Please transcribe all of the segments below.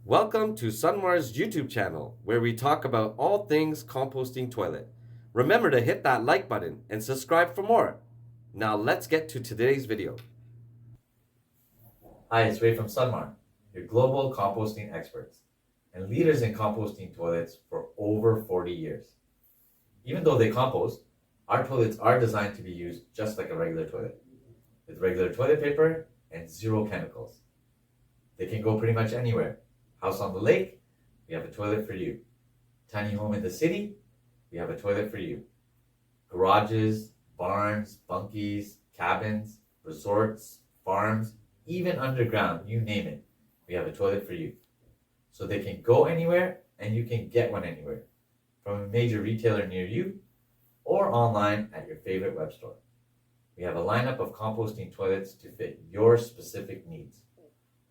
Welcome to Sun-Mar's YouTube channel, where we talk about all things composting toilet. Remember to hit that like button and subscribe for more. Now let's get to today's video. Hi, it's Ray from Sun-Mar, your global composting experts and leaders in composting toilets for over 40 years. Even though they compost, our toilets are designed to be used just like a regular toilet, with regular toilet paper and zero chemicals. They can go pretty much anywhere. House on the lake, we have a toilet for you. Tiny home in the city, we have a toilet for you. Garages, barns, bunkies, cabins, resorts, farms, even underground, you name it, we have a toilet for you. So they can go anywhere and you can get one anywhere, from a major retailer near you or online at your favorite web store. We have a lineup of composting toilets to fit your specific needs,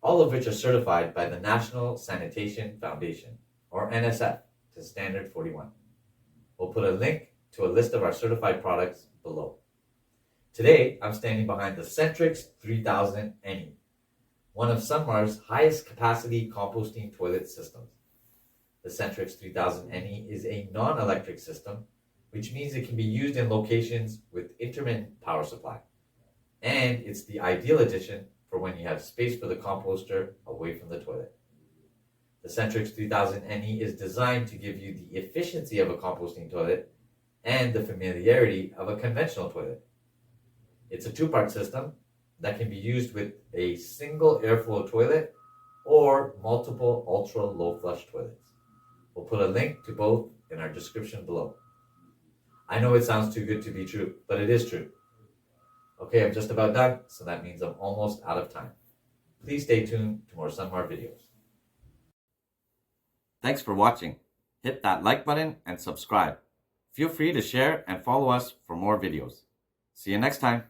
all of which are certified by the National Sanitation Foundation, or NSF, to Standard 41. We'll put a link to a list of our certified products below. Today, I'm standing behind the CENTREX 3000 NE, one of Sun-Mar's highest capacity composting toilet systems. The CENTREX 3000 NE is a non-electric system, which means it can be used in locations with intermittent power supply. And it's the ideal addition for when you have space for the composter away from the toilet. The CENTREX 3000 NE is designed to give you the efficiency of a composting toilet and the familiarity of a conventional toilet. It's a two-part system that can be used with a single airflow toilet or multiple ultra-low flush toilets. We'll put a link to both in our description below. I know it sounds too good to be true, but it is true. Okay, I'm just about done, so that means I'm almost out of time. Please stay tuned to more Sun-Mar videos. Thanks for watching. Hit that like button and subscribe. Feel free to share and follow us for more videos. See you next time.